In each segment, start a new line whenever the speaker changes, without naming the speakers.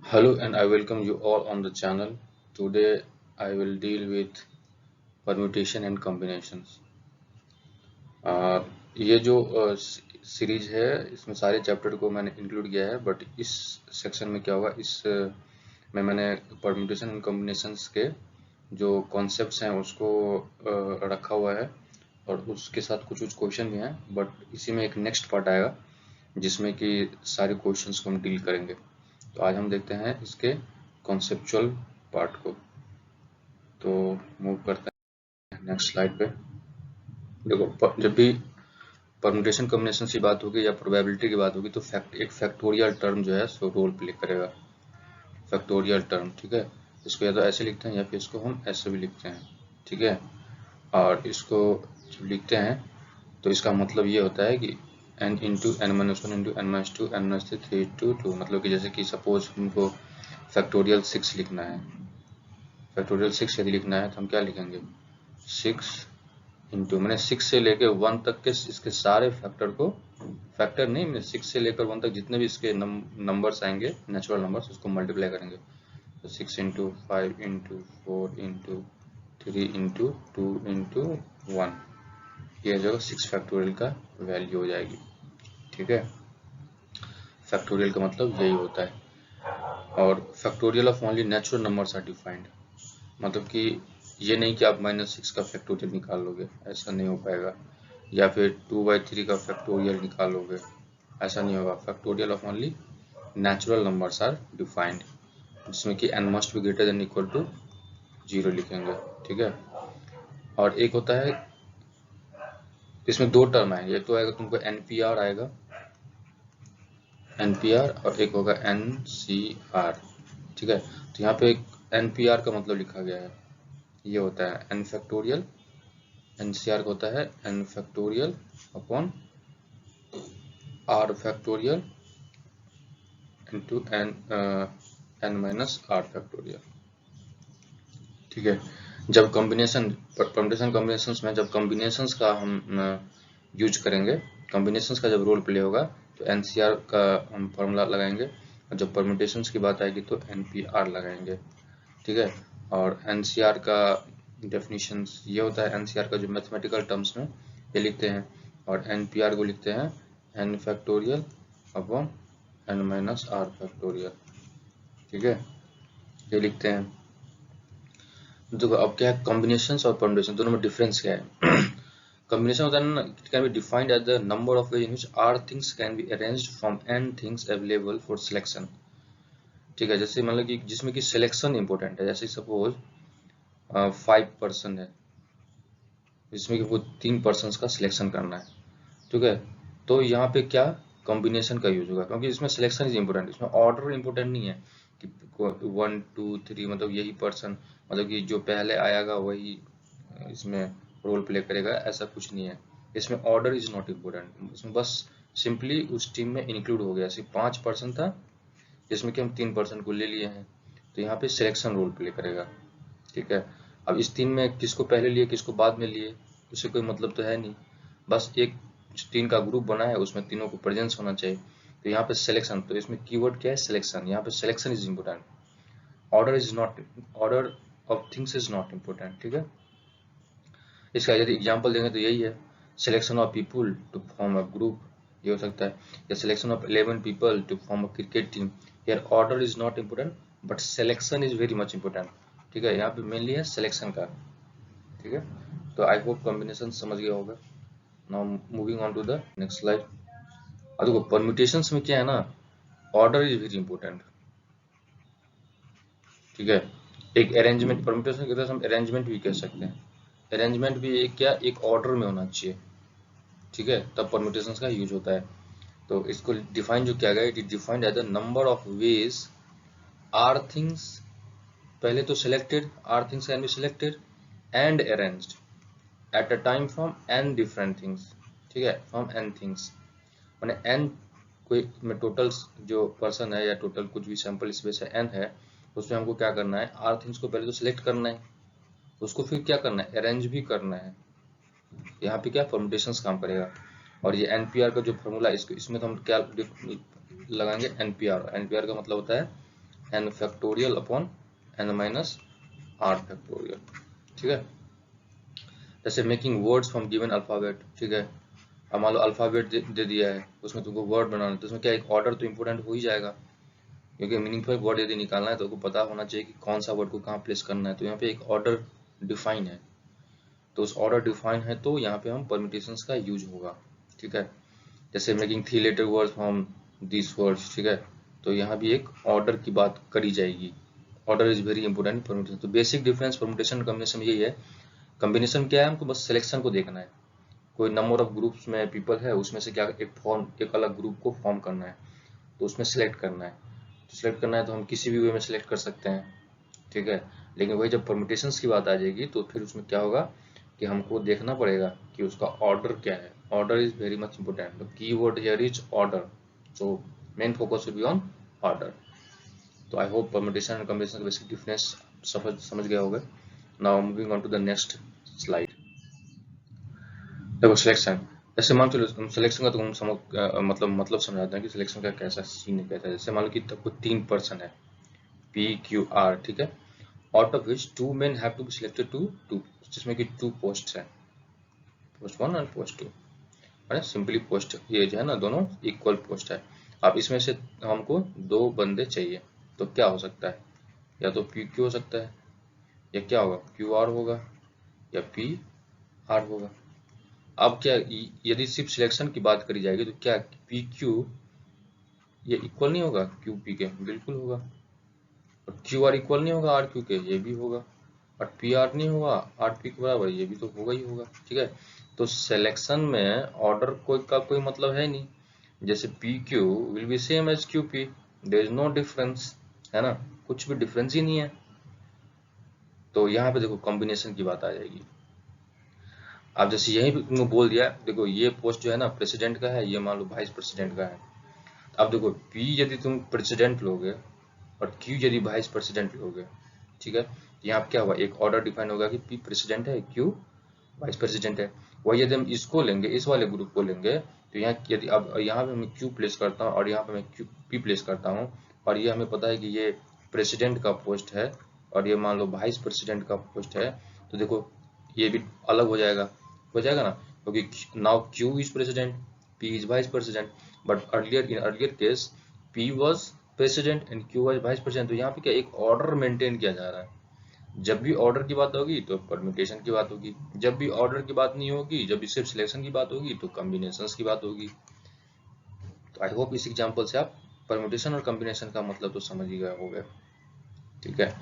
Hello and I welcome you all on the channel. Today I will deal with permutation and combinations. ये जो series है इसमें सारे chapter को मैंने इंक्लूड किया है, बट इस सेक्शन में क्या होगा, इस में मैंने परम्यूटेशन एंड कॉम्बिनेशंस के जो कॉन्सेप्ट्स हैं उसको रखा हुआ है और उसके साथ कुछ कुछ क्वेश्चन भी हैं, बट इसी में एक नेक्स्ट पार्ट आएगा जिसमें कि सारे क्वेश्चंस को हम डील करेंगे। तो आज हम देखते हैं इसके कॉन्सेप्चुअल पार्ट को। तो मूव करते हैं नेक्स्ट स्लाइड पे। देखो, जब भी परम्यूटेशन कॉम्बिनेशन की बात होगी या प्रोबेबिलिटी की बात होगी तो एक फैक्टोरियल टर्म जो है सो रोल प्ले करेगा। फैक्टोरियल टर्म, ठीक है। इसको या तो ऐसे लिखते हैं या फिर इसको हम ऐसे भी लिखते हैं, ठीक है। और इसको जब लिखते हैं तो इसका मतलब ये होता है कि n into N minus one into N minus two N minus three to two, मतलब कि जैसे कि सपोज हमको फैक्टोरियल 6 लिखना है। फैक्टोरियल 6 यदि लिखना है तो हम क्या लिखेंगे, 6 इंटू मैंने 6 से लेकर 1 तक के इसके सारे फैक्टर को, फैक्टर नहीं, मैंने 6 से लेकर 1 तक जितने भी इसके नंबर्स आएंगे, नेचुरल नंबर्स, उसको मल्टीप्लाई करेंगे। तो 6 into 5 into 4 into 3 into 2 into 1, ये जो 6 फैक्टोरियल का वैल्यू हो जाएगी, ठीक है। फैक्टोरियल का मतलब यही होता है। और factorial of only natural numbers are defined, मतलब कि ये नहीं कि आप -6 का फैक्टोरियल निकाल लोगे, ऐसा नहीं हो पाएगा। या फिर 2/3 का फैक्टोरियल निकालोगे, ऐसा नहीं होगा। Factorial of only natural numbers are defined, जिसमें कि n must be greater than equal to 0 लिखेंगे, ठीक है। और एक होता है, इसमें दो टर्म आएंगे, एक तो आएगा तुमको NPR आएगा, NPR, और एक होगा NCR, ठीक है। तो यहाँ पे NPR का मतलब लिखा गया है, ये होता है n फैक्टोरियल, NCR का होता है n factorial upon r factorial into n minus r factorial, ठीक है। जब कॉम्बिनेशन, परम्यूटेशन कॉम्बिनेशंस में जब कॉम्बिनेशंस का हम यूज करेंगे, कॉम्बिनेशंस का जब रोल प्ले होगा तो NCR का हम फॉर्मूला लगाएंगे, और जब परम्यूटेशंस की बात आएगी तो NPR लगाएंगे, ठीक है। और NCR का डेफिनेशंस ये होता है, NCR का जो मैथमेटिकल टर्म्स में ये लिखते हैं, और NPR को लिखते हैं n factorial upon n minus r factorial, ठीक है, ये लिखते हैं। देखो अब क्या है, कॉम्बिनेशंस और परम्यूटेशन दोनों में डिफरेंस क्या है। कॉम्बिनेशन होता है ना, it can be defined as the number of ways in which r things can be arranged from n things available for selection, ठीक है। जैसे मतलब कि जिसमें कि सिलेक्शन इंपॉर्टेंट है, जैसे सपोज 5 पर्सन है जिसमें कि वो 3 पर्सन का सिलेक्शन करना है, ठीक है। तो यहाँ पे क्या कॉम्बिनेशन का यूज होगा, क्योंकि इसमें सिलेक्शन इज इम्पोर्टेंट, इसमें ऑर्डर इम्पोर्टेंट नहीं है कि 1 2 3 मतलब यही पर्सन, मतलब कि जो पहले आएगा वही इसमें रोल प्ले करेगा, ऐसा कुछ नहीं है। इसमें ऑर्डर इज नॉट इम्पोर्टेंट, इसमें बस सिंपली उस टीम में इंक्लूड हो गया। सिर्फ 5 पर्सन था जिसमें कि हम 3 पर्सन को ले लिए हैं, तो यहाँ पे सिलेक्शन रोल प्ले करेगा, ठीक है। अब इस 3 में किसको पहले लिए किसको बाद में लिए, उससे कोई मतलब तो है नहीं, बस एक 3 का ग्रुप बना है उसमें तीनों को प्रेजेंस होना चाहिए। तो यहाँ पे सिलेक्शन, तो इसमें कीवर्ड क्या है, सिलेक्शन। यहाँ पे selection is important, order is not, order of things is not important, ठीक है। इसका यदि एग्जांपल देंगे तो यही है, selection of people to form a group, ये हो सकता है, या selection of 11 people to form a cricket team. Here order is not important but selection is very much important, ठीक है। यहाँ पे मेनली है सिलेक्शन का, ठीक है। तो आई होप कॉम्बिनेशन समझ गया होगा। Now moving on to the next slide. अब देखो परम्यूटेशंस में क्या है ना, ऑर्डर इज वेरी इंपॉर्टेंट, ठीक है। एक अरेंजमेंट, परम्यूटेशन के तरह हम अरेंजमेंट भी कह सकते हैं, अरेंजमेंट भी एक क्या, एक ऑर्डर में होना चाहिए, ठीक है, तब परम्यूटेशंस का यूज होता है। तो इसको डिफाइन जो किया गया, it is defined as the number of ways r things, पहले तो selected, r things can be selected and arranged at a time from n different things, ठीक है, फ्रॉम n थिंग्स, मैंने n कोई में टोटल जो पर्सन है या टोटल कुछ भी सैंपल स्पेस है n है, उसमें हमको क्या करना है, आर थिंग्स को पहले तो सिलेक्ट करना है, उसको फिर क्या करना है, अरेंज भी करना है। यहाँ पे क्या परम्यूटेशंस काम करेगा। और ये NPR का जो फॉर्मूला, इसको इसमें तो हम क्या लगाएंगे, NPR, NPR का मतलब होता है n factorial upon n minus r factorial. ठीक है, जैसे making words from given alphabet. ठीक है, अब मान लो अल्फाबेट दे दिया है, उसमें तुमको वर्ड बनाना है, तो उसमें क्या एक ऑर्डर तो इंपॉर्टेंट हो ही जाएगा, क्योंकि मीनिंगफुल वर्ड यदि निकालना है तो आपको पता होना चाहिए कि कौन सा वर्ड को कहाँ प्लेस करना है। तो यहाँ पे एक ऑर्डर डिफाइन है, तो उस ऑर्डर डिफाइन है तो यहाँ पे हम परम्यूटेशंस का यूज होगा। ठीक है, जैसे making 3 letter word from this words. ठीक है, तो यहाँ भी एक ऑर्डर की बात करी जाएगी। Order is very important permutation. तो बेसिक डिफरेंस परम्यूटेशन कॉम्बिनेशन यही है। कॉम्बिनेशन क्या है, हमको बस सिलेक्शन को देखना है। कोई नंबर ऑफ ग्रुप्स में पीपल है, उसमें से क्या एक अलग ग्रुप को फॉर्म करना है, तो उसमें सिलेक्ट करना है। तो सिलेक्ट करना है तो हम किसी भी वे में सिलेक्ट कर सकते हैं। ठीक है, लेकिन वही जब परम्यूटेशंस की बात आ जाएगी तो फिर उसमें क्या होगा कि हमको देखना पड़ेगा कि उसका ऑर्डर क्या है। Order is very much important. The keyword here is order, so main focus will be on order. तो I hope permutation and combination का बेसिक डिफरेंस समझ गया होगा। Now moving on to the next slide. देखो selection, जैसे मान चलो selection का तो हम मतलब समझाते हैं कि सिलेक्शन का कैसा सीन है, कैसा है। जैसे मान लो कि आपको 3 पर्सन है P Q R। ठीक है, out of which 2 men have to be selected to 2, जिसमें कि 2 पोस्ट है, पोस्ट 1 और पोस्ट 2। है सिंपली पोस्ट ये जो है ना दोनों इक्वल पोस्ट है। अब इसमें से हमको 2 बंदे चाहिए, तो क्या हो सकता है, या तो PQ हो सकता है, या क्या होगा QR होगा, या PR होगा। अब क्या यदि सिर्फ सिलेक्शन की बात करी जाएगी तो क्या PQ ये इक्वल नहीं होगा QP के, बिल्कुल होगा। और QR इक्वल नहीं होगा RQ के, ये भी होगा। और PR नहीं होगा RP के बराबर, ये भी तो होगा ही होगा। ठीक है, तो सिलेक्शन में ऑर्डर का कोई मतलब है नहीं। जैसे PQ will be same as QP, there is no difference, है ना, कुछ भी डिफरेंस ही नहीं है। तो यहाँ पे देखो कॉम्बिनेशन की बात आ जाएगी। अब जैसे यही तुमको बोल दिया, देखो ये पोस्ट जो है ना प्रेसिडेंट का है, ये मान लो वाइस प्रेसिडेंट का है। अब देखो P यदि तुम प्रेसिडेंट लोगे और Q यदि वाइस प्रेसिडेंट लोगे, ठीक है, यहाँ पे क्या होगा, एक ऑर्डर डिफाइन होगा कि P प्रेसिडेंट है, Q वाइस प्रेसिडेंट है। वही यदि हम इसको लेंगे, इस वाले ग्रुप को लेंगे, तो यहाँ यदि अब यहाँ पे मैं Q प्लेस करता हूँ और यहाँ पे मैं P प्लेस करता हूँ, और ये हमें पता है कि ये प्रेसिडेंट का पोस्ट है और ये मान लो वाइस प्रेसिडेंट का पोस्ट है, तो देखो ये भी अलग हो जाएगा ना, क्योंकि now Q is president, P is vice president, but earlier case P was president and Q was vice president. तो यहाँ पे क्या एक ऑर्डर मेंटेन किया जा रहा है। जब भी ऑर्डर की बात होगी तो परम्यूटेशन की बात होगी, जब भी ऑर्डर की बात नहीं होगी, जब भी सिर्फ सिलेक्शन की बात होगी तो कॉम्बिनेशंस की बात होगी। तो आई होप इस एग्जांपल से आप परम्यूटेशन और कॉम्बिनेशन का मतलब तो समझ ही गए होंगे। ठीक है,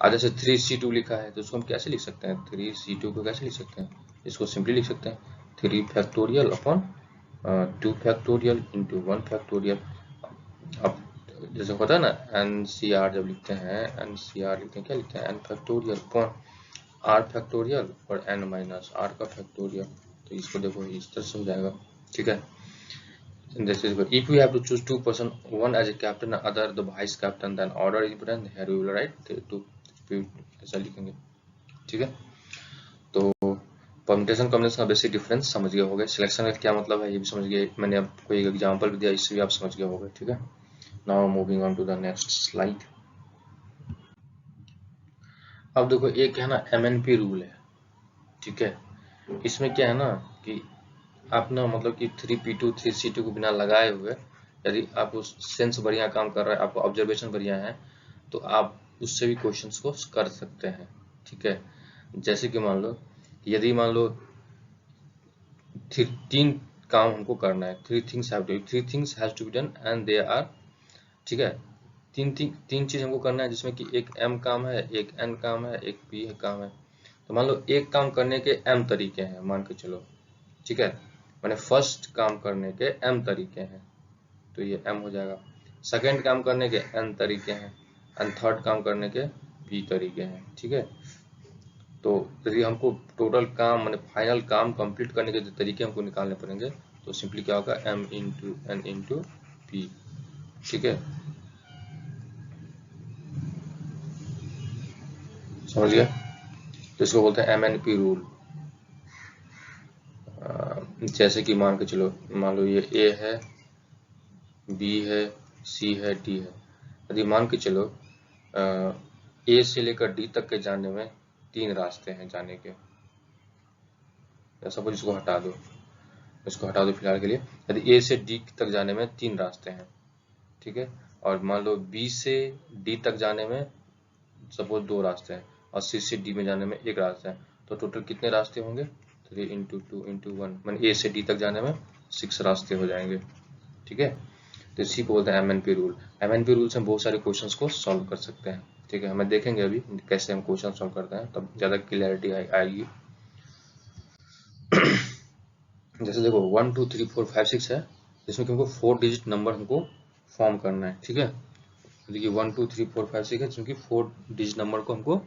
आज जैसे 3C2 लिखा है तो उसको हम कैसे लिख सकते हैं, 3C2 को कैसे लिख सकते हैं, इसको सिंपली लिख सकते हैं 3 factorial upon 2 factorial into 1 factorial. अब जैसे होता है ना NCR, जब लिखते हैं NCR लिखते हैं, क्या लिखते हैं, n factorial upon r factorial और n माइनस r का फैक्टोरियल। तो इसको देखो इस तरह से हो जाएगा। ठीक है, this is good. If we have to choose 2 person, one as a captain and other the vice captain, then order is important. Here we will write to ऐसा लिखेंगे। ठीक है, तो परम्यूटेशन कॉम्बिनेशन का बेसिक डिफरेंस समझ गए होंगे। Selection का क्या मतलब है ये भी समझ गए, मैंने आपको एक एग्जांपल भी दिया, इससे भी आप समझ गए होंगे। ठीक है, now moving on to the next slide. अब देखो एक है ना MNP रूल है। ठीक है, इसमें क्या है ना कि आप ना मतलब कि 3P2 3C2 को बिना लगाए हुए, यदि आप उस सेंस बढ़िया काम कर रहे हैं, आपको ऑब्जर्वेशन बढ़िया है, तो आप उससे भी क्वेश्चंस को कर सकते हैं। ठीक है, जैसे कि मान लो यदि मान लो 3 काम हमको करना है, 3 things has to be done and they are. ठीक है, तीन चीज हमको करना है, जिसमें कि एक M काम है, एक N काम है, एक P काम है। तो मान लो एक काम करने के M तरीके हैं, मान के चलो। ठीक है, मैंने फर्स्ट काम करने के M तरीके हैं, तो ये M हो जाएगा। सेकंड काम करने के N तरीके हैं एंड थर्ड काम करने के P तरीके हैं। ठीक है, तो यदि हमको टोटल काम मैंने फाइनल काम कंप्लीट करने के तरीके हमको निकालने पड़ेंगे, तो सिंपली क्या होगा M into N into P। ठीक है, समझ गया, तो इसको बोलते हैं MNP रूल। जैसे कि मान के चलो, मान लो ये A है, B है, C है, D है। यदि मान के चलो ए से लेकर डी तक के जाने में 3 रास्ते हैं जाने के। सपोज इसको हटा दो, फिलहाल के लिए। यदि ए से डी तक जाने में 3 रास्ते हैं, ठीक है, और मान लो बी से डी तक जाने में सपोज 2 रास्ते हैं, और सी से डी में जाने में 1 रास्ता है, तो टोटल कितने रास्ते होंगे? 3 × 2 × 1, मैंने ए से डी तक जाने में 6 रास्ते हो जाएंगे, ठीक है। तो इसी को बोलते हैं MNP रूल। MNP रूल से हम बहुत सारे क्वेश्चंस को सॉल्व कर सकते हैं, ठीक है। हमें देखेंगे अभी कैसे हम क्वेश्चन सॉल्व करते हैं, तब ज़्यादा क्लियरिटी आएगी। जैसे देखो 1 2 3 4 5 6 है, जिसमें हमको 4 डिजिट नंबर हमको फॉर्म करना है, ठीक है। देखिए 1 2 3 4 5 6 है, जिसमें 4 डिजिट नंबर को हमको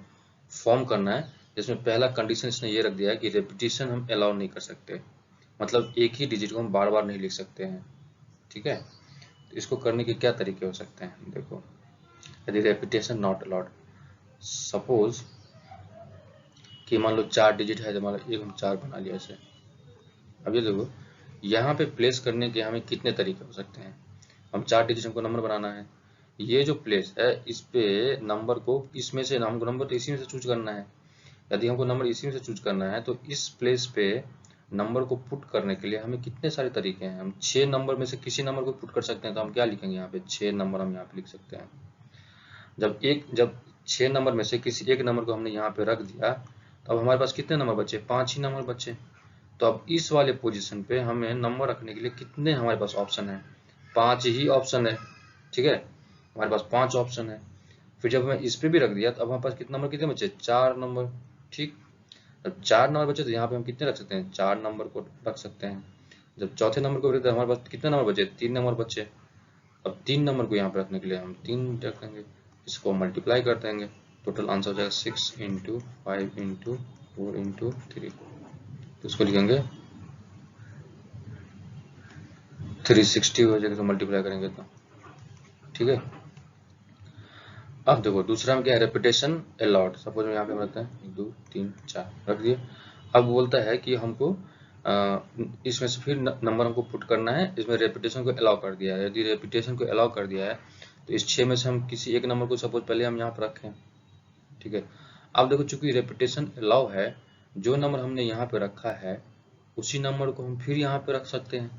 फॉर्म करना है, जिसमें पहला कंडीशन इसने ये रख दिया है कि रेपिटेशन हम अलाउ नहीं कर सकते, मतलब एक ही डिजिट को हम बार बार नहीं लिख सकते हैं, ठीक है। तो इसको करने के क्या तरीके हो सकते हैं? देखो, यदि रेपिटेशन नॉट अलाउड, सपोज कि मान लो 4 डिजिट है, हमारा एक हम 4 बना लिया ऐसे। अब ये देखो, यहाँ पे प्लेस करने के हमें कितने तरीके हो सकते हैं। हम 4 डिजिट हमको नंबर बनाना है, ये जो प्लेस है इस पे नंबर को इसमें से हमको नंबर तो इसी में से चूज करना है। यदि हमको नंबर इसी में से चूज करना है तो इस प्लेस पे नंबर को पुट करने के लिए हमें कितने सारे तरीके हैं। हम 6 नंबर में से किसी नंबर को पुट कर सकते हैं, तो हम क्या लिखेंगे यहाँ पे? 6 नंबर हम यहाँ पे लिख सकते हैं। जब 6 नंबर में से किसी एक नंबर को हमने यहाँ पे रख दिया, तो अब हमारे पास कितने नंबर बचे? 5 ही नंबर बचे। तो अब इस वाले पोजीशन पे हमें नंबर रखने के लिए कितने हमारे पास ऑप्शन है? 5 ही ऑप्शन है, ठीक है। हमारे पास 5 ऑप्शन है। फिर जब हमें इस पे भी रख दिया तो अब हमारे पास कितने नंबर कितने बचे? 4 नंबर, ठीक। अब 4 नंबर बचे तो यहाँ पे हम कितने रख सकते हैं? 4 नंबर को रख सकते हैं। जब चौथे नंबर को रखते हैं हमारे पास कितने नंबर बचे? 3 नंबर बचे। अब 3 नंबर को यहाँ पे रखने के लिए हम 3 रख देंगे, इसको मल्टीप्लाई कर देंगे, टोटल आंसर हो जाएगा 6 × 5 × 4 × 3। तो इसको लिखेंगे 360 हो जाएगा, तो मल्टीप्लाई करेंगे तो, ठीक है। अब देखो दूसरा में क्या है? Repetition allowed. सपोज यहाँ पे हम रखते हैं 1 2 3 4 रख दिए। अब बोलता है कि हमको इसमें से फिर नंबर हमको पुट करना है, इसमें रेपिटेशन को अलाउ कर दिया है। यदि रेपिटेशन को अलाउ कर दिया है तो इस 6 में से हम किसी एक नंबर को सपोज पहले हम यहाँ पर रखें, ठीक है। अब देखो चूंकि रेपिटेशन अलाउ है, जो नंबर हमने यहाँ पे रखा है उसी नंबर को हम फिर यहाँ पे रख सकते हैं,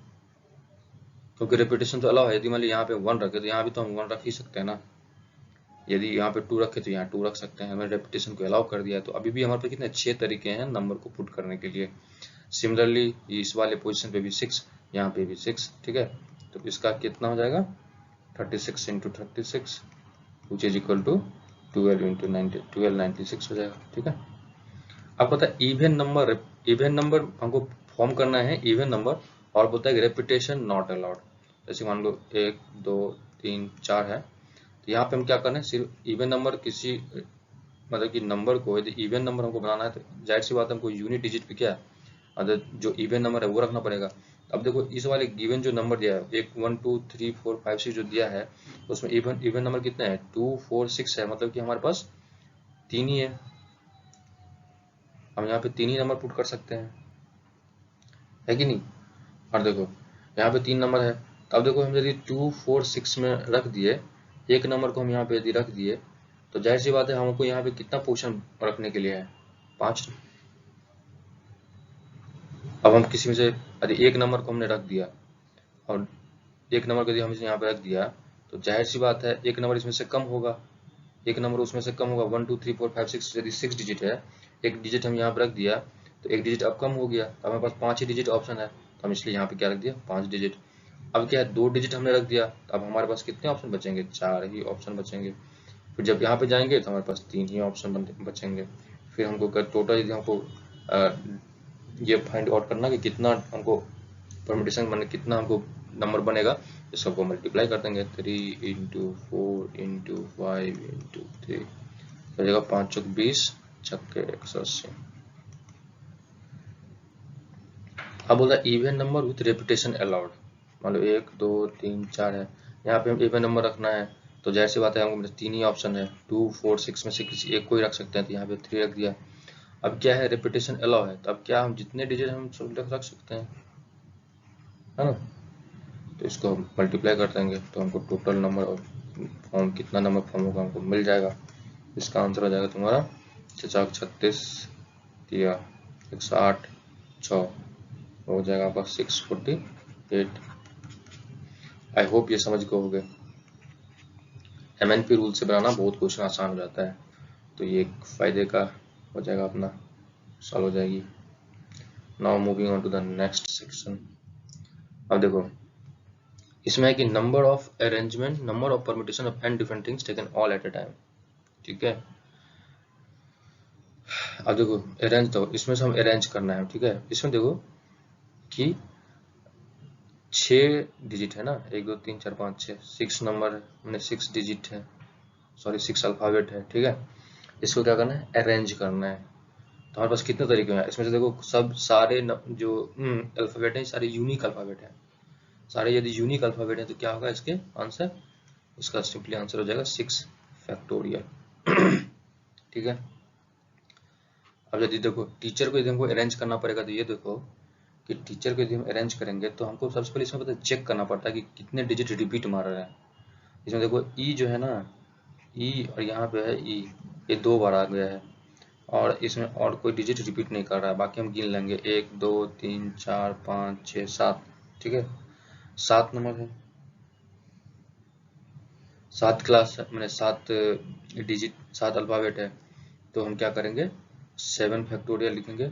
क्योंकि रेपिटेशन तो अलाउ है। यदि मान लीजिए यहाँ पे 1 रखे तो यहाँ भी तो हम 1 रख ही सकते हैं ना। यदि यहाँ पे 2 रखे तो यहाँ 2 रख सकते हैं। हमें रेपिटेशन को अलाउ कर दिया है, तो अभी भी हमारे पास कितने 6 तरीके हैं नंबर को पुट करने के लिए। सिमिलरली इस वाले पोजीशन पे भी 6, यहाँ पे भी 6, ठीक है। तो इसका कितना हो जाएगा? 36 × 36 which is equal to 12 × 90, 1296 हो जाएगा, ठीक है। अब पता है इवन नंबर हमको फॉर्म करना है, इवन नंबर, और बोलता है रेपिटेशन नॉट अलाउड। जैसे मान लो 1 2 3 4 है, तो यहाँ पे हम क्या करना है? सिर्फ इवन नंबर किसी मतलब कि नंबर को यदि इवन नंबर हमको बनाना है तो जाहिर सी बात है हमको यूनिट डिजिट पे क्या अगर जो इवन नंबर है वो रखना पड़ेगा। अब देखो इस वाले गिवन जो नंबर दिया है, 1 2 3 4 5 6 जो दिया है, उसमें इवन नंबर कितना है? 2 4 6 है, मतलब कि हमारे पास 3 ही है। हम यहाँ पे 3 ही नंबर पुट कर सकते हैं, है कि नहीं। और देखो यहाँ पे 3 नंबर है, तो अब देखो हम यदि 2 4 6 में रख दिए, एक नंबर को हम यहाँ पे यदि रख दिए, तो जाहिर सी बात है हमको यहाँ पे कितना पोजीशन रखने के लिए है? 5। अब हम किसी में से यदि एक नंबर को हमने रख दिया और एक नंबर को यदि हम यहाँ पे रख दिया, तो जाहिर सी बात है एक नंबर इसमें से कम होगा, एक नंबर उसमें से कम होगा। 1 2 3 4 5 6 यदि 6 डिजिट है, एक डिजिट हम यहाँ पे रख दिया तो एक डिजिट अब कम हो गया, तो हमारे पास 5 ही डिजिट ऑप्शन है, तो हम इसलिए यहाँ पे क्या रख दिया? 5 डिजिट। अब क्या है? 2 डिजिट हमने रख दिया, तो अब हमारे पास कितने ऑप्शन बचेंगे? 4 ही ऑप्शन बचेंगे। फिर जब यहाँ पे जाएंगे तो हमारे पास 3 ही ऑप्शन बचेंगे। फिर हमको टोटल यदि हमको ये फाइंड आउट करना कि कितना हमको परम्यूटेशन माने कितना हमको नंबर बनेगा, इस सबको मल्टीप्लाई कर देंगे। 3 × 4 × 5 × 3 हो जाएगा 5 चौक 20 छक्के 180। अब बोला even number with repetition allowed. मान लो 1 2 3 4 है, यहाँ पे हम इवन नंबर रखना है, तो जाहिर सी बात है हमको 3 ही ऑप्शन है, 2 4 6 में से किसी एक को ही रख सकते हैं, तो यहाँ पे 3 रख दिया। अब क्या है? रेपिटेशन अलाउ है, तो अब क्या हम जितने डिजिट हम रख सकते हैं, है ना। तो इसको हम मल्टीप्लाई कर देंगे तो हमको टोटल नंबर फॉर्म कितना नंबर फॉर्म होगा हमको मिल जाएगा। इसका आंसर हो जाएगा तुम्हारा 36 दिया 108 6 हो जाएगा आपका 648। आई होप ये समझ गए होगे। MNP रूल से बनाना बहुत क्वेश्चन आसान हो जाता है, तो ये एक फायदे का हो जाएगा, अपना सॉल्व हो जाएगी। Now moving on to the next section. अब देखो इसमें है कि number of arrangement, number of permutation of n different things taken all at a time. ठीक है, अब देखो अरेंज, तो इसमें से हम अरेंज करना है। ठीक है, इसमें देखो कि 6 डिजिट है ना, 1 2 3 4 5 6, 6 नंबर मैंने 6 डिजिट है, सॉरी 6 अल्फाबेट है। ठीक है, इसको क्या करना है, अरेंज करना है। तो हमारे पास कितने तरीके हैं इसमें से, देखो सब सारे जो अल्फाबेट है सारे यूनिक अल्फाबेट है, सारे यदि यूनिक अल्फाबेट है तो क्या होगा इसके आंसर, इसका सिंपली आंसर हो जाएगा 6 फैक्टोरियल। ठीक है, अब यदि देखो टीचर को यदि हमको अरेंज करना पड़ेगा, तो ये देखो कि टीचर को यदि हम अरेंज करेंगे तो हमको सबसे पहले इसमें पता चेक करना पड़ता है कि कितने डिजिट रिपीट मार रहे हैं। इसमें देखो ई जो है ना, ई और यहाँ पे है ई, ये 2 बार आ गया है, और इसमें और कोई डिजिट रिपीट नहीं कर रहा है। बाकी हम गिन लेंगे 1 2 3 4 5 6 7। ठीक है, 7 नंबर है, 7 क्लास मैंने 7 डिजिट 7 अल्फाबेट है, तो हम क्या करेंगे 7 फैक्टोरियल लिखेंगे।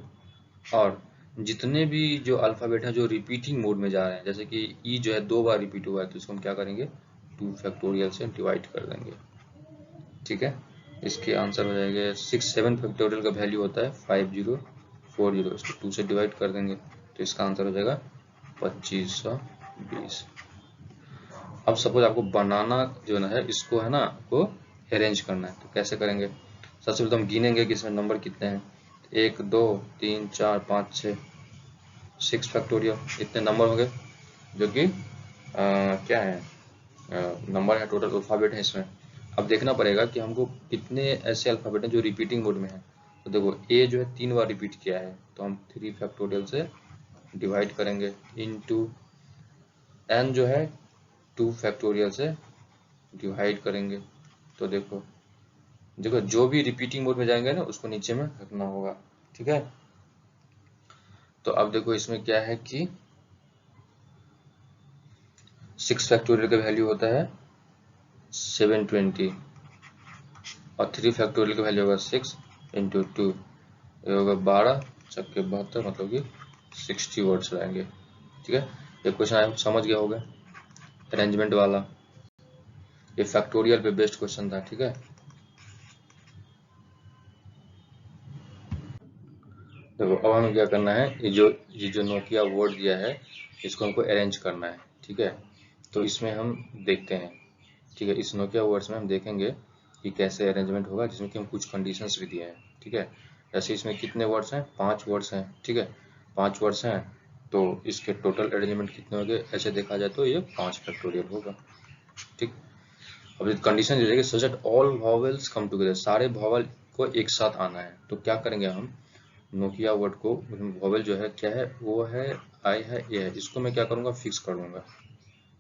और जितने भी जो अल्फाबेट हैं जो रिपीटिंग मोड में जा रहे हैं, जैसे कि ई जो है 2 बार रिपीट हुआ है, तो इसको हम क्या करेंगे 2 फैक्टोरियल से डिवाइड कर देंगे। ठीक है, इसके आंसर हो जाएंगे 7 फैक्टोरियल का वैल्यू होता है 5040, इसको 2 से डिवाइड कर देंगे, तो इसका आंसर हो जाएगा 2520। अब सपोज आपको बनाना जो है इसको है ना, आपको अरेंज करना है, तो कैसे करेंगे। सबसे पहले तो हम गिनेंगे कि इसमें नंबर कितने हैं, 1 2 3 4 5 6, 6 फैक्टोरियल, इतने नंबर होंगे जो कि क्या है नंबर है, टोटल अल्फाबेट है इसमें। अब देखना पड़ेगा कि हमको कितने ऐसे अल्फाबेट हैं जो रिपीटिंग मोड में है। तो देखो ए जो है 3 बार रिपीट किया है, तो हम 3 फैक्टोरियल से डिवाइड करेंगे, इनटू एन जो है 2 फैक्टोरियल से डिवाइड करेंगे। तो देखो देखो जो भी रिपीटिंग मोड में जाएंगे ना उसको नीचे में रखना होगा। ठीक है, तो अब देखो इसमें क्या है कि 6 फैक्टोरियल का वैल्यू होता है 720, और 3 फैक्टोरियल का वैल्यू होगा 6 इंटू 2, ये होगा 12 छक्के 72, मतलब कि 60 वर्ड्स रहेंगे। ठीक है, ये क्वेश्चन आप समझ गया होगा, अरेंजमेंट वाला, ये फैक्टोरियल पे बेस्ड क्वेश्चन था। ठीक है, देखो अब हमें क्या करना है, ये जो नोकिया वर्ड दिया है इसको हमको अरेंज करना है। ठीक है, तो इसमें हम देखते हैं। ठीक है, इस नोकिया वर्ड्स में हम देखेंगे कि कैसे अरेंजमेंट होगा, जिसमें कि हम कुछ कंडीशंस भी दिए हैं। ठीक है, जैसे इसमें कितने वर्ड्स हैं, 5 वर्ड्स हैं। ठीक है, 5 वर्ड्स हैं, तो इसके टोटल अरेंजमेंट कितने होंगे, ऐसे देखा जाए तो ये 5 फैक्टोरियल होगा। ठीक, अब कंडीशन ये है कि such that all vowels come together, सारे वॉवेल को एक साथ आना है। तो क्या करेंगे हम, नोकिया वर्ड को वॉवेल जो है क्या है, वो है आई है ए है, इसको मैं क्या करूंगा फिक्स कर दूंगा,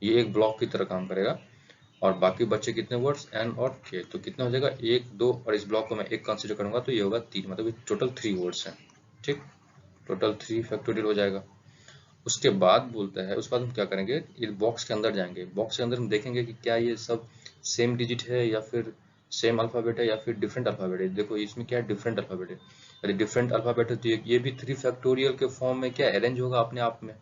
ये एक ब्लॉक की तरह काम करेगा। और बाकी बच्चे कितने वर्ड्स एन और के, तो कितना हो जाएगा 1 2, और इस ब्लॉक को मैं एक कंसीडर करूंगा तो ये होगा 3, मतलब टोटल 3 वर्ड्स हैं। ठीक, टोटल 3 फैक्टोरियल हो जाएगा। उसके बाद बोलता है, उसके बाद हम क्या करेंगे, इस बॉक्स के अंदर जाएंगे, बॉक्स के अंदर हम देखेंगे कि क्या ये सब सेम डिजिट है या फिर सेम अल्फाबेट है या फिर डिफरेंट अल्फाबेट है। देखो इसमें क्या है, डिफरेंट अल्फाबेट है, यदि डिफरेंट अल्फाबेट है तो ये भी 3 फैक्टोरियल के फॉर्म में क्या अरेंज होगा अपने आप में,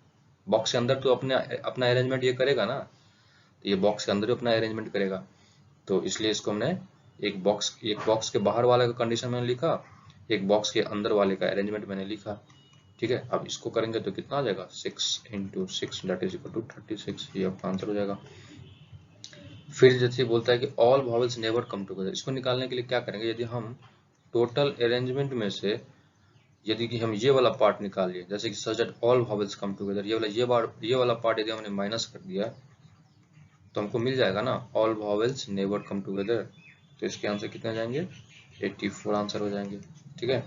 बॉक्स के अंदर तो अपने अपना अरेंजमेंट ये करेगा ना, तो ये बॉक्स के अंदर अपना अरेंजमेंट करेगा। तो इसलिए इसको हमने एक बॉक्स के बाहर वाले का कंडीशन मैंने लिखा, एक बॉक्स के अंदर वाले का अरेंजमेंट मैंने लिखा। ठीक है, अब इसको करेंगे तो कितना आ जाएगा 6 into 6 that is equal to 36, ये आपका आंसर हो जाएगा। फिर जैसे बोलता है कि all vowels never come together, इसको निकालने के लिए क्या करेंगे, यदि हम टोटल अरेंजमेंट में से यदि कि हम ये वाला पार्ट निकाल लिए, जैसे कि such that all vowels come together, ये वाला पार्ट यदि हमने माइनस कर दिया तो हमको मिल जाएगा ना all vowels never come together, तो इसके आंसर कितने आ जाएंगे 84 आंसर हो जाएंगे। ठीक है,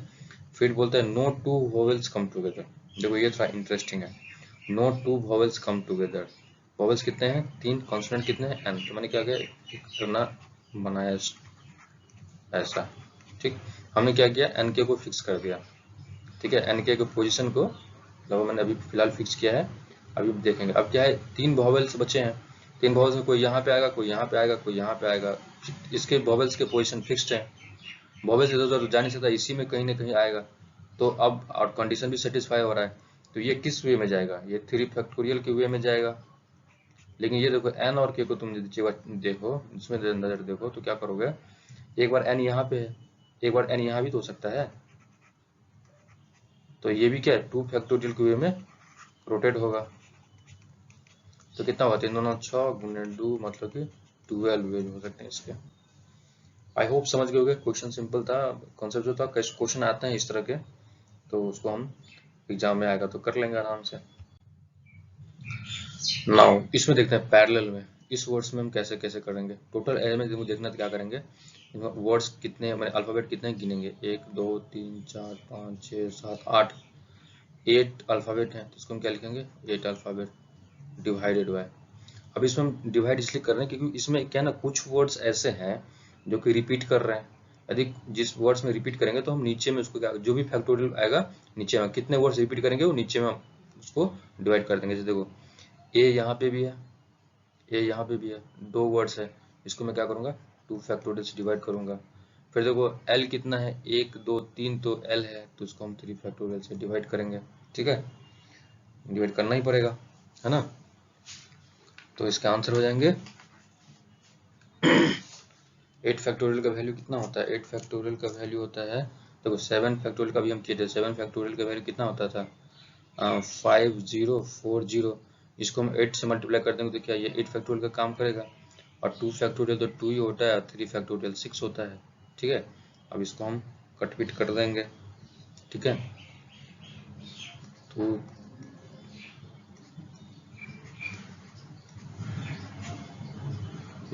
फिर बोलता है no two vowels come together, देखो ये थोड़ा इंटरेस्टिंग है, no two vowels come together, vowels कितने हैं 3, कॉन्सोनेंट कितने हैं n। तो मैंने क्या किया करना बनाया ऐसा, ठीक। हमने क्या किया nk को फिक्स कर दिया, ठीक है। nk को पोजीशन को मतलब मैंने अभी फिलहाल फिक्स किया है, अभी देखेंगे। अब क्या है 3 वॉवेल्स बचे हैं, 3 वॉवेल्स में कोई यहाँ पे आएगा, कोई यहाँ पे आएगा, कोई यहाँ पे आएगा। इसके वॉवेल्स के पोजीशन फिक्स्ड है, वॉवेल्स इधर उधर जा नहीं सकता, इसी में कहीं ना कहीं आएगा। तो अब और कंडीशन भी सेटिस्फाई हो रहा है, तो ये किस वे में जाएगा, ये 3 फैक्टोरियल के वे में जाएगा। लेकिन ये देखो n और k को तुम देखो, इसमें नजर देखो तो क्या करोगे, एक बार n यहाँ पे है, एक बार n यहाँ भी तो हो सकता है, तो ये भी क्या है 2 फैक्टोरियल के वे में रोटेट होगा। तो कितना हुआ 3 दूना 6 गुने 2 मतलब कि 12 वेज हो सकते हैं इसके। आई होप समझ गए होगे, क्वेश्चन सिंपल था, कॉन्सेप्ट जो था। क्वेश्चन आते हैं इस तरह के, तो उसको हम एग्जाम में आएगा तो कर लेंगे आराम से। नाउ इसमें देखते हैं पैरेलल में, इस वर्ड्स में हम कैसे कैसे करेंगे। टोटल एरे में देखना क्या करेंगे, वर्ड्स कितने मैंने अल्फाबेट कितने गिनेंगे, 1 2 3 4 5 6 7 8, 8 अल्फाबेट हैं, तो इसको हम क्या लिखेंगे 8 अल्फाबेट डिवाइडेड बाय। अब इसमें हम डिवाइड इसलिए कर रहे हैं क्योंकि इसमें क्या ना कुछ वर्ड्स ऐसे हैं जो कि रिपीट कर रहे हैं। यदि जिस वर्ड्स में रिपीट करेंगे तो हम नीचे में उसको क्या, जो भी फैक्टोरियल आएगा नीचे में कितने वर्ड्स रिपीट करेंगे वो नीचे में हम उसको डिवाइड कर देंगे। जैसे देखो ए यहाँ पे भी है, ए यहाँ पे भी है, 2 वर्ड्स है, इसको मैं क्या करूँगा 2 फैक्टोरियल से डिवाइड करूँगा। फिर देखो एल कितना है 1 2 3, तो एल है तो इसको हम 3 फैक्टोरियल से डिवाइड करेंगे, ठीक है, डिवाइड करना ही पड़ेगा, है ना। तो इसका आंसर हो जाएंगे 8 फैक्टोरियल का वैल्यू कितना होता है, 8 फैक्टोरियल का वैल्यू होता है, देखो 7 फैक्टोरियल का भी हम किए थे, 7 फैक्टोरियल का वैल्यू कितना होता था 5040। इसको हम 8 से मल्टीप्लाई कर देंगे तो क्या ये 8 फैक्टोरियल का काम करेगा, और 2 फैक्टोरियल तो 2 ही होता है, 3 फैक्टोरियल 6 होता है, ठीक है। अब इसको हम कट पिट कर देंगे, ठीक है। तो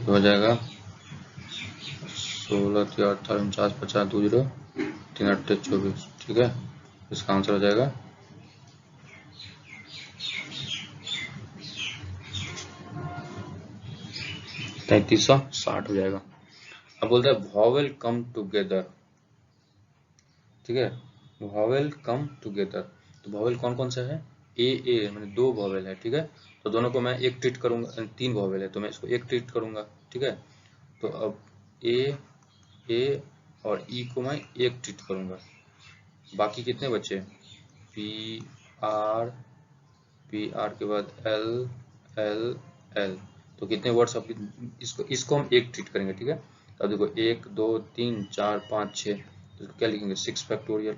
हो जाएगा 16 3 18 49 50 2 0 3 8 24, ठीक है। इसका आंसर हो जाएगा 3360 हो जाएगा। अब बोलता है वॉवेल कम टुगेदर, ठीक है, वॉवेल कम टुगेदर। तो वॉवेल कौन कौन सा है, ए मैंने 2 वॉवेल है, ठीक है। तो दोनों को मैं एक ट्रीट करूंगा, 3 वॉवेल है तो मैं इसको एक ट्रीट करूंगा, ठीक है। तो अब ए और ई को मैं एक ट्रीट करूंगा, बाकी कितने बचे पी आर के बाद एल एल एल, तो कितने वर्ड्स अब इसको हम एक ट्रीट करेंगे, ठीक है। अब देखो 1 2 3 4 5 6, तो क्या लिखेंगे 6 फैक्टोरियल,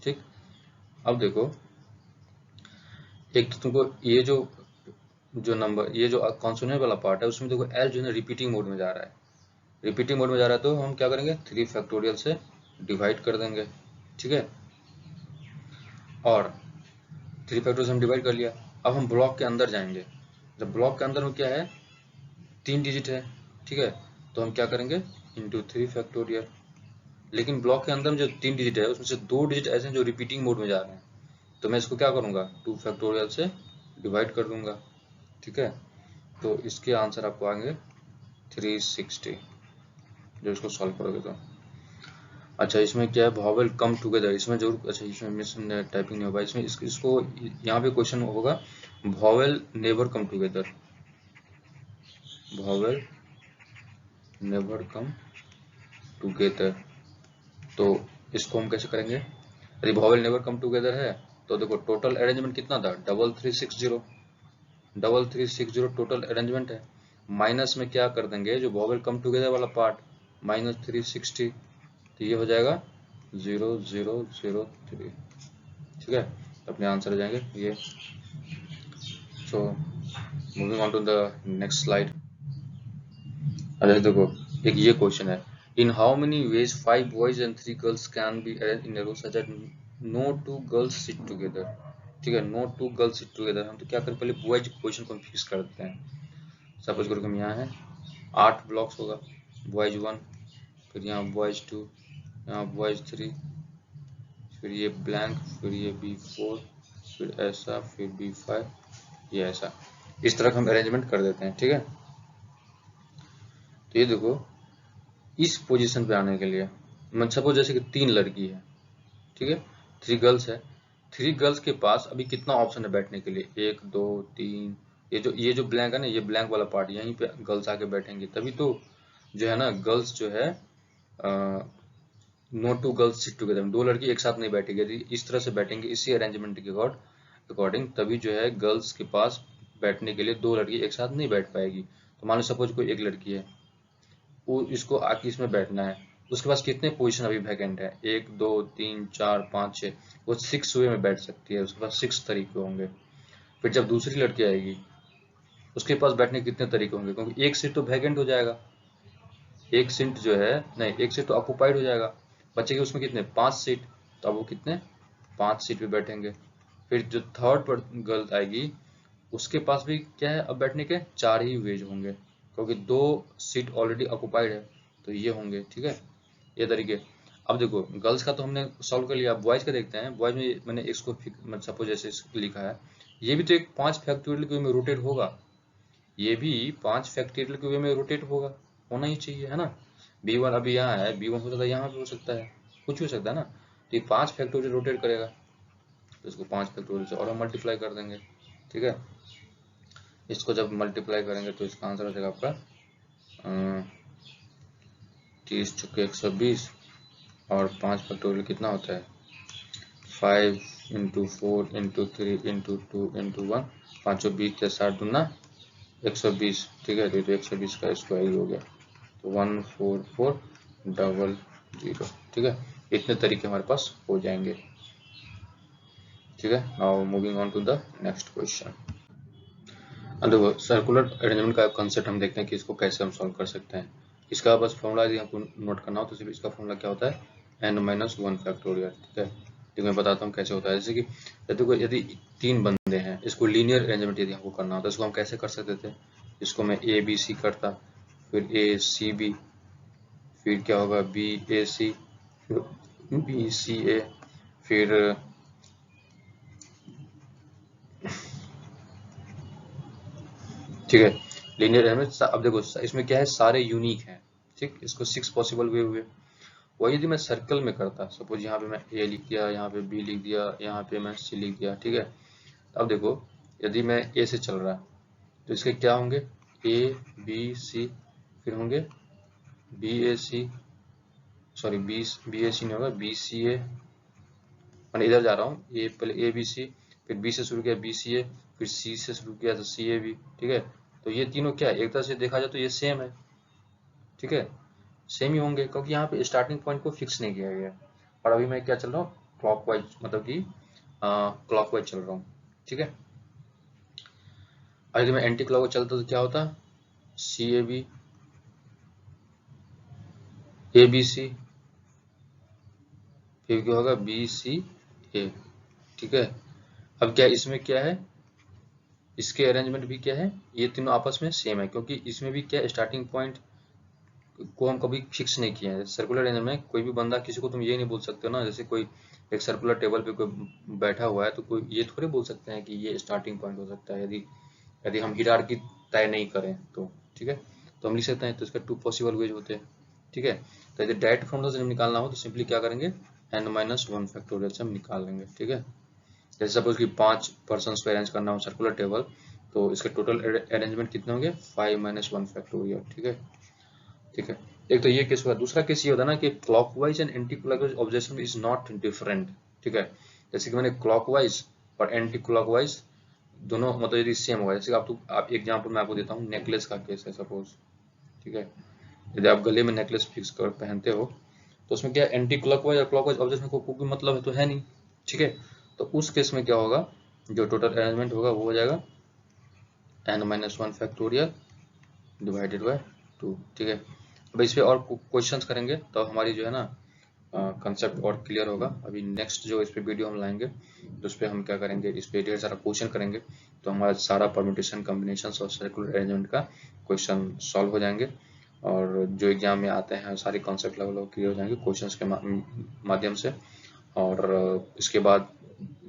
ठीक। अब देखो एक तो तुमको ये जो नंबर ये जो कॉन्सोनेंट वाला पार्ट है उसमें देखो एल जो है रिपीटिंग मोड में जा रहा है, रिपीटिंग मोड में जा रहा है, तो हम क्या करेंगे 3 फैक्टोरियल से डिवाइड कर देंगे, ठीक है। और 3 फैक्टोरियल से हम डिवाइड कर लिया। अब हम ब्लॉक के अंदर जाएंगे, जब ब्लॉक के अंदर में क्या है 3 डिजिट है, ठीक है, तो हम क्या करेंगे इंटू 3 फैक्टोरियल। लेकिन ब्लॉक के अंदर में जो 3 डिजिट है उसमें से 2 डिजिट ऐसे हैं जो रिपीटिंग मोड में जा रहे हैं, तो मैं इसको क्या करूंगा 2 फैक्टोरियल से डिवाइड कर दूंगा, ठीक है। तो इसके आंसर आपको आएंगे 360 जो इसको सॉल्व करोगे तो। अच्छा इसमें क्या है वॉवेल कम टुगेदर, इसमें जरूर, अच्छा इसमें मिस टाइपिंग नहीं होगा, इसमें इसको यहाँ पे क्वेश्चन होगा vowel never come together, vowel never come together. तो इसको हम कैसे करेंगे, यदि वॉवेल नेवर कम टुगेदर है तो देखो टोटल अरेंजमेंट कितना था 3360, 3360 टोटल अरेंजमेंट है। माइनस में क्या कर देंगे जो वॉवेल कम टुगेदर वाला पार्ट -360, तो ये हो जाएगा 0003, ठीक है। अपने आंसर हो जाएंगे ये। So moving on to the next slide. अच्छा देखो एक ये क्वेश्चन है, in how many ways 5 boys and 3 girls can be arranged in a row such that no 2 girls sit together, ठीक है, नो 2 गर्ल्स सिट टुगेदर। हम तो क्या करें पहले बॉयज क्वेश्चन को फिक्स कर देते हैं। सपोज करो कि हम यहाँ है 8 ब्लॉक्स होगा, बॉयज 1, फिर यहाँ बॉयज 2, यहाँ बॉयज 3, फिर ये ब्लैंक, फिर ये B4, फिर ऐसा, फिर B5, ये ऐसा। इस तरह हम अरेंजमेंट कर देते हैं, ठीक है। तो ये देखो, इस पोजीशन पे आने के लिए मैं सपोज जैसे कि 3 लड़की है, ठीक है, 3 गर्ल्स है। 3 गर्ल्स के पास अभी कितना ऑप्शन है बैठने के लिए, 1 2 3। ये जो ब्लैंक है ना, ये ब्लैंक वाला पार्ट, यहीं पे गर्ल्स आके बैठेंगे, तभी तो जो है ना गर्ल्स जो है no two girls sit together, 2 लड़की एक साथ नहीं बैठेगी। यदि इस तरह से बैठेंगे इसी अरेंजमेंट के अकॉर्डिंग, तभी जो है गर्ल्स के पास बैठने के लिए 2 लड़की एक साथ नहीं बैठ पाएगी। तो मान लो सपोज कोई एक लड़की है, वो इसको आके इसमें बैठना है, उसके पास कितने पोजीशन अभी वैकेंट है, 1 2 3 4 5 6, वो 6 वे में बैठ सकती है, उसके पास 6 तरीके होंगे। फिर जब दूसरी लड़की आएगी, उसके पास बैठने के कितने तरीके होंगे, क्योंकि एक सीट तो वैकेंट हो जाएगा, एक सीट जो है नहीं, एक सीट तो ऑक्यूपाइड हो जाएगा, बचेगी उसमें कितने 5 सीट, तो अब वो कितने 5 सीट पे बैठेंगे। फिर जो थर्ड पर गर्ल आएगी, उसके पास भी क्या है, अब बैठने के 4 ही वेज होंगे, क्योंकि 2 सीट ऑलरेडी ऑक्यूपाइड है, तो ये होंगे, ठीक है, ये तरीके। अब देखो गर्ल्स का तो हमने सॉल्व कर लिया, बॉयज का देखते हैं। बॉयज में मैंने इसको सपोज जैसे लिखा है, ये भी तो एक 5 फैक्टोरियल के वे में रोटेट होगा, ये भी 5 फैक्टोरियल के वे में रोटेट होगा, होना ही चाहिए, है ना। B1 अभी यहाँ है, B1 हो सकता है यहाँ पे, हो सकता है कुछ भी हो सकता है ना, तो ये 5 फैक्टोरियल रोटेट करेगा, तो इसको 5 फैक्टोरियल से और हम मल्टीप्लाई कर देंगे, ठीक है। इसको जब मल्टीप्लाई करेंगे तो इसका आंसर हो जाएगा आपका 30 चुके 120, और 5 फैक्टोरियल कितना होता है, 5 इंटू 4 इंटू 3 इंटू 2 इंटू 1, 520 या 60 दूना 120, ठीक है। तो 120 का स्क्वायर हो गया, तो 14400, ठीक है। इतने तरीके हमारे पास हो जाएंगे, ठीक है। Now moving on to the next question. देखो सर्कुलर अरेंजमेंट का कंसेप्ट हम देखते हैं कि इसको कैसे हम सॉल्व कर सकते हैं। इसका बस फॉर्मूला यदि आपको नोट करना हो तो सिर्फ इसका फॉर्मूला क्या होता है, n-1 फैक्टोरियल, ठीक है। ठीक मैं बताता हूँ कैसे होता है। जैसे कि देखो यदि 3 बंदे हैं, इसको लीनियर अरेंजमेंट यदि हमको करना होता है, इसको हम कैसे कर सकते थे, इसको मैं ABC करता, फिर ACB, फिर क्या होगा BAC, फिर BCA, फिर ठीक है लीनियर अरेंजमेंट। अब देखो इसमें क्या है, सारे यूनिक हैं, ठीक। इसको 6 पॉसिबल वे हुए। वही यदि मैं सर्कल में करता, सपोज यहाँ पे मैं A लिख दिया, यहाँ पे B लिख दिया, यहाँ पे मैं C लिख दिया, ठीक है। अब देखो यदि मैं A से चल रहा तो इसके क्या होंगे, ABC, फिर होंगे BAC, सॉरी BAC नहीं होगा, BCA, मैंने इधर जा रहा हूँ, ए पहले ABC, फिर B से शुरू किया BCA, फिर C से शुरू किया तो CAB, ठीक है। तो ये तीनों क्या है, एक तरह से देखा जाए तो ये सेम है, ठीक है, सेम ही होंगे, क्योंकि यहाँ पे स्टार्टिंग पॉइंट को फिक्स नहीं किया गया। और अभी मैं क्या चल रहा हूँ, क्लॉकवाइज, मतलब कि क्लॉकवाइज चल रहा हूँ, ठीक है। अगर मैं एंटी क्लॉकवाइज चलता तो क्या होता, CAB, ABC, फिर क्या होगा BCA, ठीक है। अब क्या इसमें क्या है, इसके अरेंजमेंट भी क्या है, ये तीनों आपस में सेम है, क्योंकि इसमें भी क्या स्टार्टिंग पॉइंट को हम कभी फिक्स नहीं किया है। सर्कुलर अरेंजमेंट में कोई भी बंदा, किसी को तुम ये नहीं बोल सकते हो ना, जैसे कोई एक सर्कुलर टेबल पे कोई बैठा हुआ है तो कोई ये थोड़े बोल सकते हैं कि ये स्टार्टिंग पॉइंट हो सकता है, यदि यदि हम हिरार्की तय नहीं करें तो, ठीक है। तो हम लिख सकते हैं, तो इसका 2 पॉसिबल वेज होते हैं, ठीक है। तो यदि डायरेक्ट फॉर्मूला से हम निकालना हो तो सिंपली क्या करेंगे, n-1 फैक्टोरियल से हम निकाल लेंगे, ठीक है। जैसे सपोज कि 5 पर्सन को अरेंज करना हो सर्कुलर टेबल, तो इसके टोटल अरेंजमेंट कितने होंगे, 5-1 फैक्टोरियल, ठीक है, ठीक है। एक तो ये केस हुआ, दूसरा केस ये होता है ना कि clockwise and anti clockwise objection is not different, ठीक है। जैसे कि मैंने क्लॉकवाइज और एंटी क्लॉकवाइज दोनों मतलब यदि सेम होगा, जैसे आप एग्जांपल मैं आपको देता हूँ, नेकलेस का केस है सपोज, ठीक है। यदि आप गले में नेकलेस फिक्स कर पहनते हो तो उसमें क्या एंटी क्लॉकवाइज और क्लॉकवाइज ऑब्जेक्शन को कोई मतलब है तो है नहीं, ठीक है। तो उस केस में क्या होगा, जो टोटल अरेंजमेंट होगा वो हो जाएगा n-1 फैक्टोरियल डिवाइडेड बाय 2, ठीक है। अब इस पे और क्वेश्चंस करेंगे तो हमारी जो है ना कंसेप्ट और क्लियर होगा। अभी नेक्स्ट जो इस पे वीडियो हम लाएंगे तो उस पे हम क्या करेंगे, इस पे ढेर सारा क्वेश्चन करेंगे, तो हमारा सारा परम्यूटेशन कॉम्बिनेशन और सर्कुलर अरेंजमेंट का क्वेश्चन सॉल्व हो जाएंगे, और जो एग्जाम में आते हैं सारे कॉन्सेप्ट लगभग क्लियर हो जाएंगे क्वेश्चंस के माध्यम से। और इसके बाद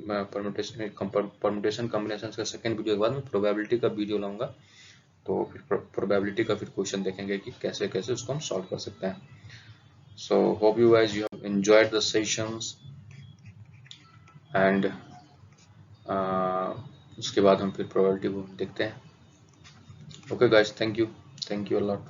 परम्यूटेशन कॉम्बिनेशन का सेकेंड वीडियो के बाद मैं प्रोबेबिलिटी का वीडियो लाऊंगा, तो फिर प्रोबेबिलिटी का फिर क्वेश्चन देखेंगे कि कैसे कैसे उसको हम सॉल्व कर सकते हैं। So hope you guys you have enjoyed the sessions and उसके बाद हम फिर प्रोबेबिलिटी को देखते हैं। Okay guys, thank you a lot.